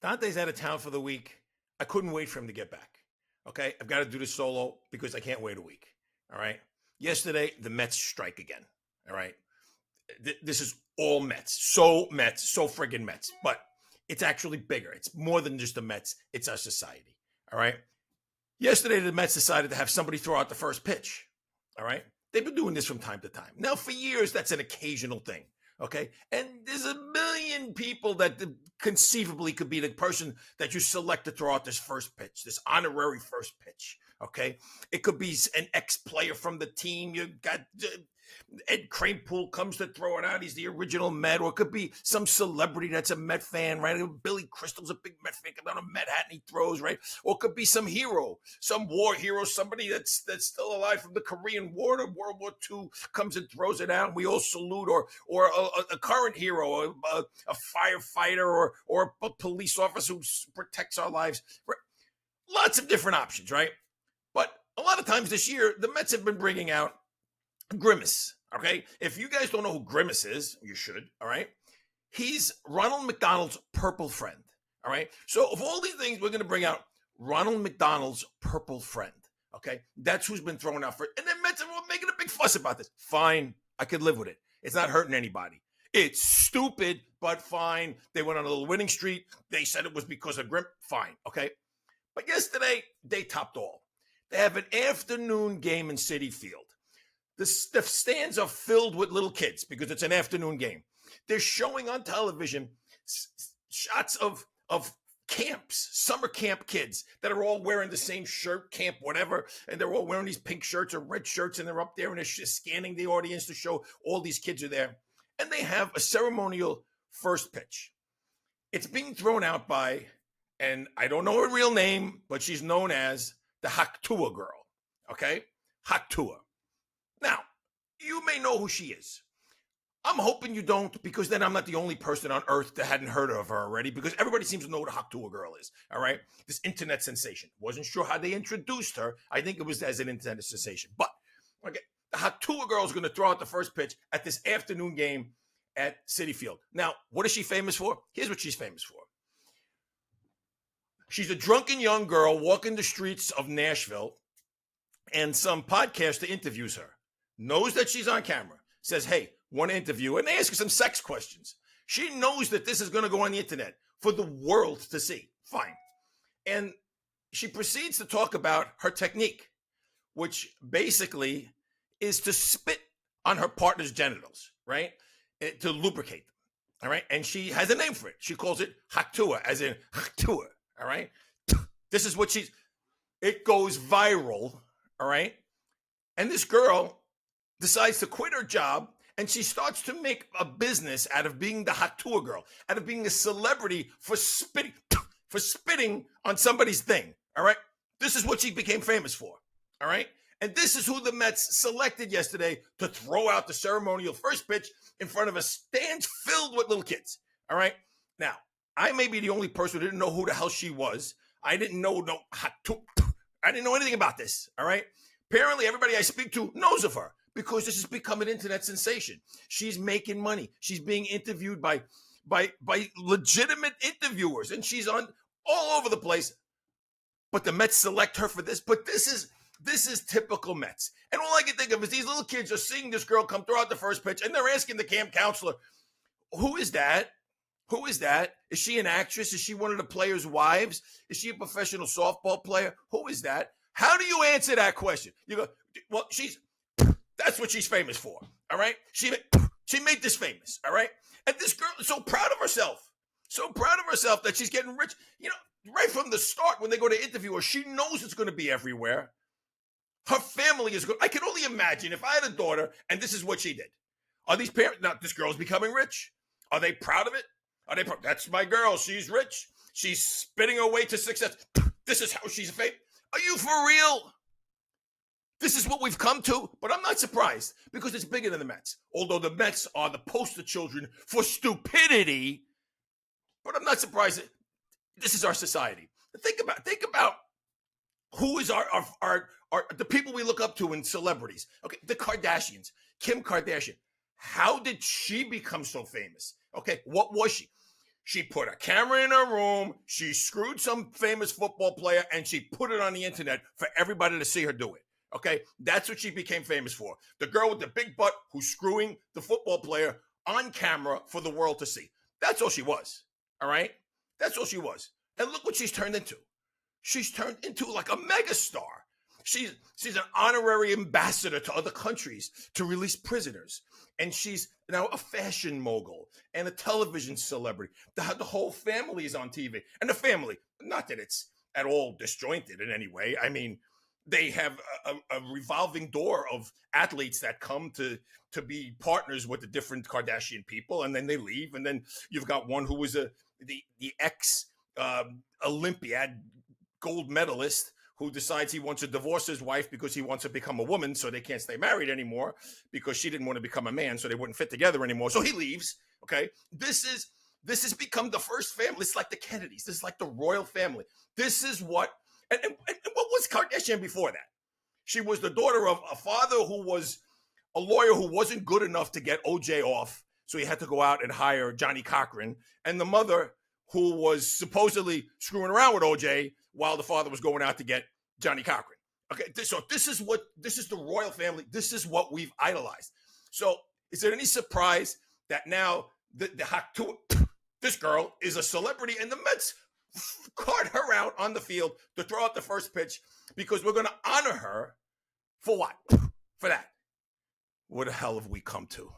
Dante's out of town for the week. I couldn't wait for him to get back. Okay, I've got to do this solo because I can't wait a week. All right. Yesterday, the Mets strike again. All right. This is all Mets. So friggin' Mets. But it's actually bigger. It's more than just the Mets. It's our society. All right. Yesterday, the Mets decided to have somebody throw out the first pitch. All right. They've been doing this from time to time. Now, for years, that's an occasional thing. Okay. And there's a million people that conceivably could be the person that you select to throw out this first pitch, this honorary first pitch. Okay. It could be an ex-player from the team. You got Ed Kranepool comes to throw it out. He's the original Met. Or it could be some celebrity that's a Met fan, right? Billy Crystal's a big Met fan. Comes out a Met hat and he throws, right? Or it could be some hero, some war hero, somebody that's still alive from the Korean War or World War II comes and throws it out. And we all salute. Or a current hero, a firefighter, or a police officer who protects our lives. Lots of different options, right? But a lot of times this year, the Mets have been bringing out Grimace, okay? If you guys don't know who Grimace is, you should, all right? He's Ronald McDonald's purple friend, all right? So of all these things, we're going to bring out Ronald McDonald's purple friend, okay? That's who's been thrown out for it. And then Mets are making a big fuss about this. Fine, I could live with it. It's not hurting anybody. It's stupid, but fine. They went on a little winning streak. They said it was because of Grim. Fine, okay? But yesterday, they topped all. They have an afternoon game in Citi Field. The stands are filled with little kids because it's an afternoon game. They're showing on television shots of camps, summer camp kids that are all wearing the same shirt, camp, whatever, and they're all wearing these pink shirts or red shirts, and they're up there and they're scanning the audience to show all these kids are there. And they have a ceremonial first pitch. It's being thrown out by, and I don't know her real name, but she's known as the Tuah girl, okay? Tuah. Now, you may know who she is. I'm hoping you don't, because then I'm not the only person on earth that hadn't heard of her already, because everybody seems to know what a Tuah girl is, all right? This internet sensation. Wasn't sure how they introduced her. I think it was as an internet sensation. But, okay, the Tuah girl is going to throw out the first pitch at this afternoon game at Citi Field. Now, what is she famous for? Here's what she's famous for. She's a drunken young girl walking the streets of Nashville, and some podcaster interviews her. Knows that she's on camera, says, hey, want to interview, and they ask her some sex questions. She knows that this is going to go on the internet for the world to see. Fine. And she proceeds to talk about her technique, which basically is to spit on her partner's genitals, right? To lubricate them, all right? And she has a name for it. She calls it Tuah, as in Tuah, all right? This is what it goes viral, all right? And this girl decides to quit her job, and she starts to make a business out of being the Tuah girl, out of being a celebrity for spitting on somebody's thing, all right? This is what she became famous for, all right? And this is who the Mets selected yesterday to throw out the ceremonial first pitch in front of a stand filled with little kids, all right? Now, I may be the only person who didn't know who the hell she was. I didn't know I didn't know anything about this, all right? Apparently, everybody I speak to knows of her, because this has become an internet sensation. She's making money. She's being interviewed by legitimate interviewers, and she's on all over the place. But the Mets select her for this. But this is typical Mets. And all I can think of is these little kids are seeing this girl come throw out the first pitch, and they're asking the camp counselor, who is that? Who is that? Is she an actress? Is she one of the players' wives? Is she a professional softball player? Who is that? How do you answer that question? You go, well, that's what she's famous for, all right? She made this famous, all right? And this girl is so proud of herself that she's getting rich. You know, right from the start when they go to interview her, she knows it's going to be everywhere. Her family is good. I can only imagine if I had a daughter and this is what she did. Are these parents, now this girl's becoming rich. Are they proud of it? Are they proud? That's my girl. She's rich. She's spitting her way to success. This is how she's famous. Are you for real? This is what we've come to, but I'm not surprised because it's bigger than the Mets. Although the Mets are the poster children for stupidity, but I'm not surprised that this is our society. Think about who is the people we look up to in celebrities. Okay, the Kardashians, Kim Kardashian. How did she become so famous? Okay, what was she? She put a camera in her room, she screwed some famous football player, and she put it on the internet for everybody to see her do it. Okay? That's what she became famous for. The girl with the big butt who's screwing the football player on camera for the world to see. That's all she was. All right? That's all she was. And look what she's turned into. She's turned into like a megastar. She's an honorary ambassador to other countries to release prisoners. And she's now a fashion mogul and a television celebrity. The whole family is on TV. And the family, not that it's at all disjointed in any way. I mean, they have a revolving door of athletes that come to be partners with the different Kardashian people, and then they leave. And then you've got one who was the ex Olympiad gold medalist who decides he wants to divorce his wife because he wants to become a woman, so they can't stay married anymore because she didn't want to become a man, so they wouldn't fit together anymore. So he leaves. Okay, this has become the first family. It's like the Kennedys. This is like the royal family. This is what. And what was Kardashian before that? She was the daughter of a father who was a lawyer who wasn't good enough to get OJ off, so he had to go out and hire Johnny Cochran, and the mother who was supposedly screwing around with OJ while the father was going out to get Johnny Cochran. Okay, so this is the royal family. This is what we've idolized. So is there any surprise that now this girl is a celebrity and the Mets cart her out on the field to throw out the first pitch because we're going to honor her for what? For that. What the hell have we come to?